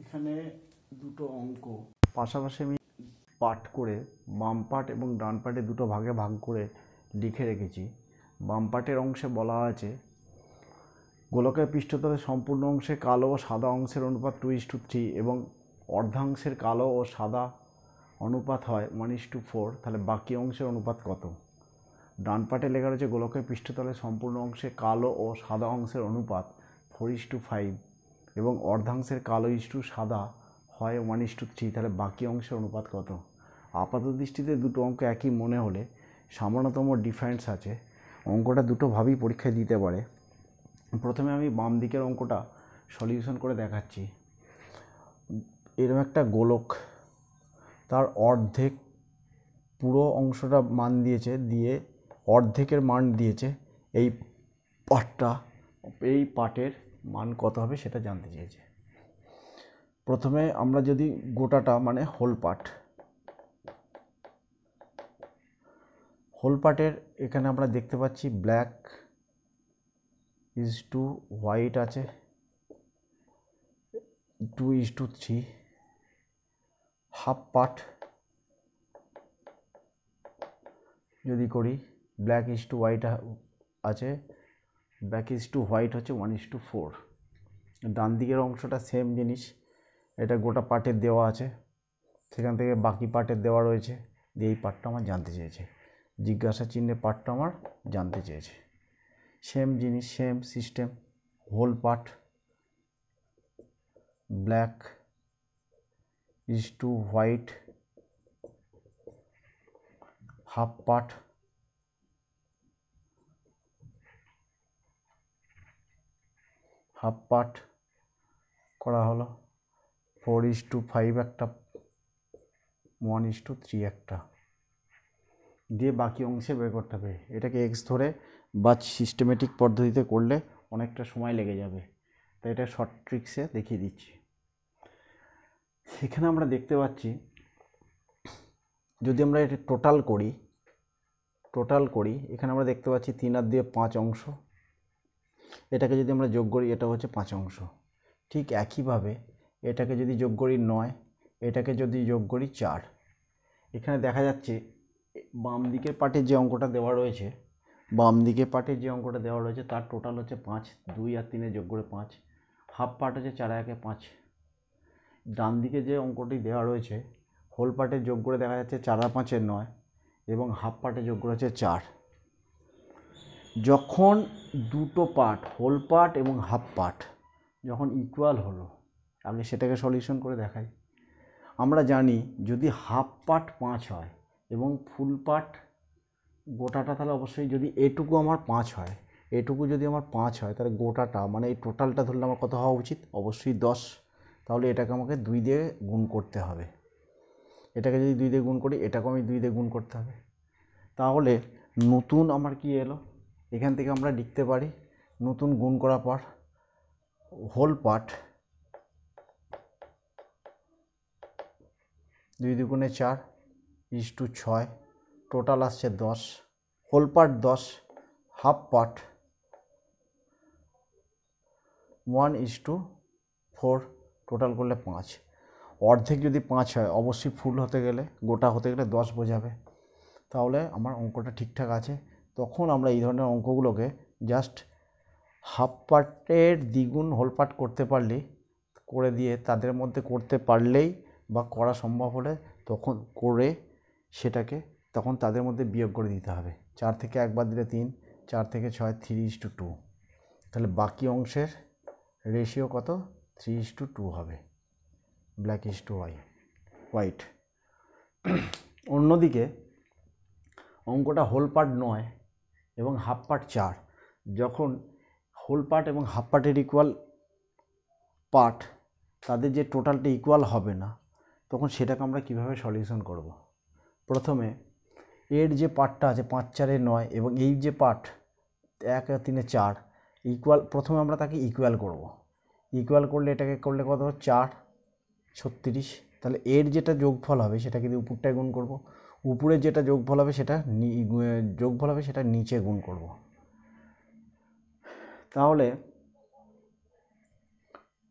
এখানে দুটো অঙ্ক পাশাপাশি আমি পাঠ করে বাম পাঠ এবং ডান পাঠে দুটো ভাগে ভাগ করে লিখে রেখেছি। বাম পাঠের অংশে বলা আছে গোলকের পৃষ্ঠতলের সম্পূর্ণ অংশে কালো ও সাদা অংশের অনুপাত 2:3 এবং অর্ধাংশের কালো ও সাদা অনুপাত হয় 1:4, তাহলে বাকি অংশের অনুপাত কত? ডান পাঠে লেখা রয়েছে গোলকের পৃষ্ঠতলের সম্পূর্ণ অংশে কালো ও সাদা অংশের অনুপাত 4:5 এবং অর্ধাংশের কালো সাদা হয় 1:3, তাহলে বাকি অংশের অনুপাত কত? আপাত দৃষ্টিতে দুটো অঙ্ক একই মনে হলে সামান্যতম ডিফারেন্স আছে। অঙ্কটা দুটোভাবেই পরীক্ষায় দিতে পারে। প্রথমে আমি বাম দিকের অঙ্কটা সলিউশন করে দেখাচ্ছি। এরকম একটা গোলক, তার অর্ধেক পুরো অংশটা মান দিয়েছে, দিয়ে অর্ধেকের মান দিয়েছে। এই পার্টের মান কত হবে সেটা জানতে চেয়েছে। প্রথমে আমরা যদি গোটাটা মানে হোল পার্টের এখানে আমরা দেখতে পাচ্ছি ব্ল্যাক টু হোয়াইট আছে 2:3। হাফ পার্ট যদি করি ব্ল্যাক টু হোয়াইট আছে, ব্ল্যাক টু হোয়াইট হচ্ছে 1:4। ডান দিকের অংশটা সেম জিনিস, এটা গোটা পার্টের দেওয়া আছে, সেখান থেকে বাকি পার্টের দেওয়া রয়েছে, দিয়ে এই পার্টটা আমার জানতে চেয়েছে। জিজ্ঞাসা চিহ্নের পার্টটা আমার জানতে চেয়েছে। সেম জিনিস, same system. Whole part black to white, half part করা হলো 4:5 একটা, 1:3 একটা, দিয়ে বাকি অংশে বের করতে হবে। এটাকে এক্স ধরে বা সিস্টেমেটিক পদ্ধতিতে করলে অনেকটা সময় লেগে যাবে, তাই এটা শর্ট ট্রিক্সে দেখিয়ে দিচ্ছি। এখানে আমরা দেখতে পাচ্ছি যদি আমরা এটা টোটাল করি এখানে আমরা দেখতে পাচ্ছি 3 আর 2 5 অংশ। এটাকে যদি আমরা যোগ করি এটা হচ্ছে 5 অংশ। ঠিক একইভাবে এটাকে যদি যোগ করি 9, এটাকে যদি যোগ করি 4। এখানে দেখা যাচ্ছে বাম দিকের পার্টের যে অঙ্কটা দেওয়া রয়েছে তার টোটাল হচ্ছে 5, 2 আর 3 যোগ করে 5। হাফ পার্ট হচ্ছে 4 আর 5। ডান দিকে যে অঙ্কটি দেওয়া রয়েছে হোল পার্টের যোগ করে দেখা যাচ্ছে 4 আর 5 9 এবং হাফ পার্টের যোগ করে হচ্ছে 4। যখন দুটো পার্ট হোল পার্ট এবং হাফ পার্ট যখন ইকুয়াল হলো, আমি সেটাকে সলিউশন করে দেখাই। আমরা জানি যদি হাফ পার্ট 5 হয় এবং ফুল পার্ট গোটাটা, তাহলে অবশ্যই যদি এটুকু আমার 5 হয়, তাহলে গোটাটা মানে এই টোটালটা ধরলে আমার কত হওয়া উচিত? অবশ্যই 10। তাহলে এটাকে আমাকে 2 দিয়ে গুণ করতে হবে। এটাকে যদি 2 দিয়ে গুণ করি এটাকেও আমি 2 দিয়ে গুণ করতে হবে। তাহলে নতুন আমার কি এলো? এখান থেকে আমরা লিখতে পারি নতুন গুণ করার পর হোল পার্ট 2 দুগুণে 4:6, টোটাল আসছে 10। Whole part 10, half part 1:4, total করলে 5। অর্ধেক যদি 5 হয় অবশ্যই ফুল হতে গেলে, গোটা হতে গেলে 10 বোঝাবে। তাহলে আমার অঙ্কটা ঠিকঠাক আছে। তখন আমরা এই ধরনের অঙ্কগুলোকে জাস্ট হাফ পার্টের দ্বিগুণ হোল পার্ট করতে পারলেই, করে দিয়ে তাদের মধ্যে করতে পারলেই বা করা সম্ভব হলে তখন করে সেটাকে তখন তাদের মধ্যে বিয়োগ করে দিতে হবে। 4 থেকে 1 বাদ দিলে 3, 4 থেকে 6 3:2। তাহলে বাকি অংশের রেশিও কত? 3:2 হবে, ব্ল্যাক টু হোয়াইট। অন্যদিকে অঙ্কটা হোল পার্ট 9 এবং হাফ পার্ট 4, যখন হোল পার্ট এবং হাফ পার্টের ইকুয়াল পার্ট, তাদের যে টোটালটা ইকুয়াল হবে না, তখন সেটাকে আমরা কিভাবে সলিউশন করব? প্রথমে এর যে পার্টটা আছে 5 4 9 এবং এই যে পার্ট 1 আর 3 4 ইকুয়াল, প্রথমে আমরা তাকে ইকুয়াল করব। ইকুয়াল করলে এটাকে করলে কত? 4 36। তাহলে এর যেটা যোগফল হবে সেটাকে দিয়ে উপরটায় গুণ করব, উপরের যেটা যোগফল হবে সেটা নিচে গুণ করব। তাহলে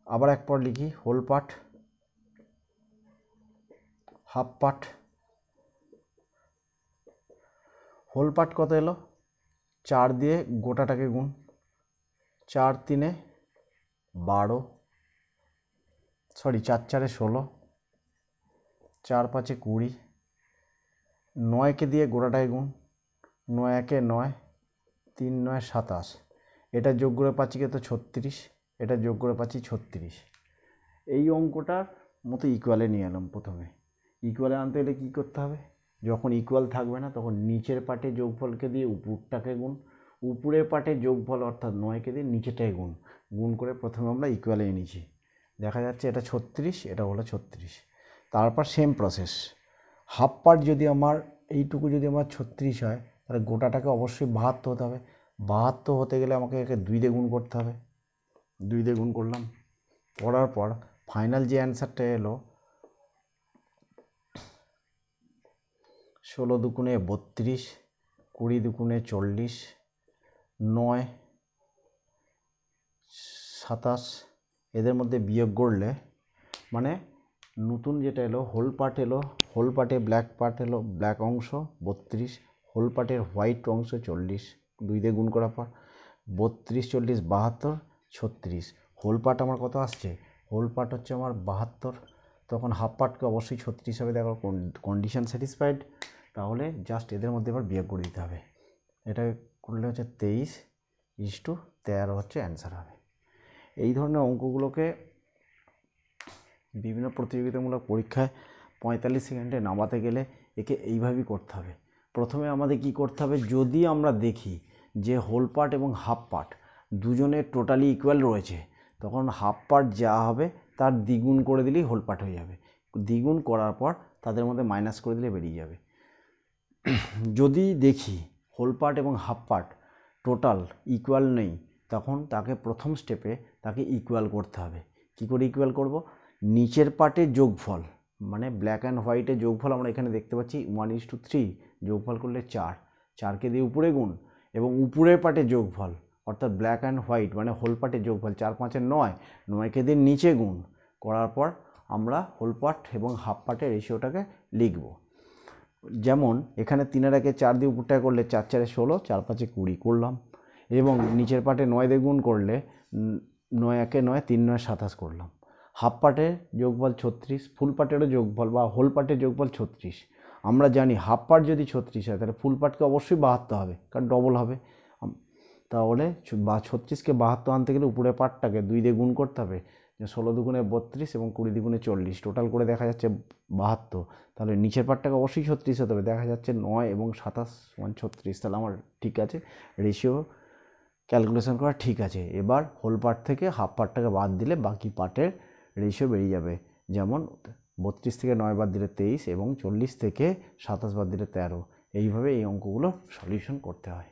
আবার এক পর লিখি whole part half part, whole part কত এলো, 4 দিয়ে গোটাটাকে গুণ, 4 3 12, সরি 4 4 16, 4 5 20, 9কে দিয়ে গোটাটাকে গুণ, 9 1 9, 3 9 27, এটা যোগ করে পাচ্ছি কত 36, এটা যোগ করে পাচ্ছি 36। এই অঙ্কটার মতো ইকুয়ালে নিয়ে এলাম। প্রথমে ইকুয়ালে আনতে গেলে কী করতে হবে, যখন ইকুয়াল থাকবে না তখন নিচের পাটে যোগফলকে দিয়ে উপরটাকে গুণ, উপরের পাটে যোগফল অর্থাৎ 9কে দিয়ে নিচেটাকে গুণ, গুণ করে প্রথমে আমরা ইকুয়ালে এনেছি। দেখা যাচ্ছে এটা 36, এটা হলো 36। তারপর সেম প্রসেস, হাফ পার্ট যদি আমার এইটুকু যদি আমার 36 হয় তাহলে গোটাটাকে অবশ্যই 72 হতে হবে। 72 হতে গেলে আমাকে একে 2 দিয়ে গুণ করতে হবে, 2 দিয়ে গুণ করলাম, করার পর ফাইনাল যে অ্যান্সারটা এলো 16 দুগুণে 32, 20 দুগুণে 40, 9 27, এদের মধ্যে বিয়োগ করলে মানে নতুন যেটা এলো হোল পার্ট এলো, হোল পার্টে ব্ল্যাক পার্ট এলো, ব্ল্যাক অংশ 32, হোল পার্টের হোয়াইট অংশ 40, 2 দিয়ে গুণ করার পর 32 40 72 36। হোল পার্ট আমার কত আসছে, হোল পার্ট হচ্ছে আমার 72, তখন হাফ পার্টকে অবশ্যই 36 হিসাবে দেখো, কন্ডিশন স্যাটিসফাইড। তাহলে জাস্ট এদের মধ্যে এবার বিয়োগ করে দিতে হবে, এটা করলে হচ্ছে 23:13 হচ্ছে অ্যান্সার হবে। এই ধরনের অঙ্কগুলোকে বিভিন্ন প্রতিযোগিতামূলক পরীক্ষায় 45 সেকেন্ডে নামাতে গেলে একে এইভাবেই করতে হবে। প্রথমে আমাদের কি করতে হবে, যদি আমরা দেখি যে হোল পার্ট এবং হাফ পার্ট দুজনের টোটালি ইকুয়াল রয়েছে, তখন হাফ পার্ট যা হবে তার দ্বিগুণ করে দিলেই হোল পার্ট হয়ে যাবে। দ্বিগুণ করার পর তাদের মধ্যে মাইনাস করে দিলে বেরিয়ে যাবে। যদি দেখি হোল পার্ট এবং হাফ পার্ট টোটাল ইকুয়াল নেই, তখন তাকে প্রথম স্টেপে তাকে ইকুয়াল করতে হবে। কি করে ইকুয়াল করব, নিচের পার্টে যোগফল মানে ব্ল্যাক অ্যান্ড হোয়াইটের যোগফল আমরা এখানে দেখতে পাচ্ছি 1:3, যোগফল করলে 4, 4কে দিয়ে উপরে গুণ, এবং উপরের পার্টে যোগফল অর্থাৎ ব্ল্যাক অ্যান্ড হোয়াইট মানে হোল পার্টের যোগফল 4 5 9, 9কে দিয়ে নিচে গুণ করার পর আমরা হোল পার্ট এবং হাফ পার্টের রেশিওটাকে লিখব। যেমন এখানে 3 এর আগে 4 দিয়ে উপরটাকে করলে 4 4 16, 4 5 20 করলাম, এবং নিচের পার্টে 9 দিয়ে গুণ করলে 9 1 9, 3 9 27 করলাম। হাফ পার্টের যোগফল 36, ফুল পার্টেরও যোগফল বা হোল পার্টের যোগফল 36। আমরা জানি হাফ পার্ট যদি 36 হয় তাহলে ফুল পার্টকে অবশ্যই 72 হবে, কারণ ডবল হবে। তাহলে 36কে 72 আনতে গেলে উপরের পার্টটাকে 2 দিয়ে গুণ করতে হবে, 16 দুগুণে 32 এবং 20 দুগুণে 40, টোটাল করে দেখা যাচ্ছে 72। তাহলে নিচের পার্টটাকে অবশ্যই 36 হতে হবে, দেখা যাচ্ছে 9 এবং 27 সমান 36। তাহলে আমার ঠিক আছে, রেশিও ক্যালকুলেশন করা ঠিক আছে। এবার হোল পার্ট থেকে হাফ পার্টটাকে বাদ দিলে বাকি পার্টের রেশিও বেরিয়ে যাবে। যেমন 32 থেকে 9 বাদ দিলে 23 এবং 40 থেকে 27 বাদ দিলে 13। এইভাবে এই অঙ্কগুলো সলিউশন করতে হয়।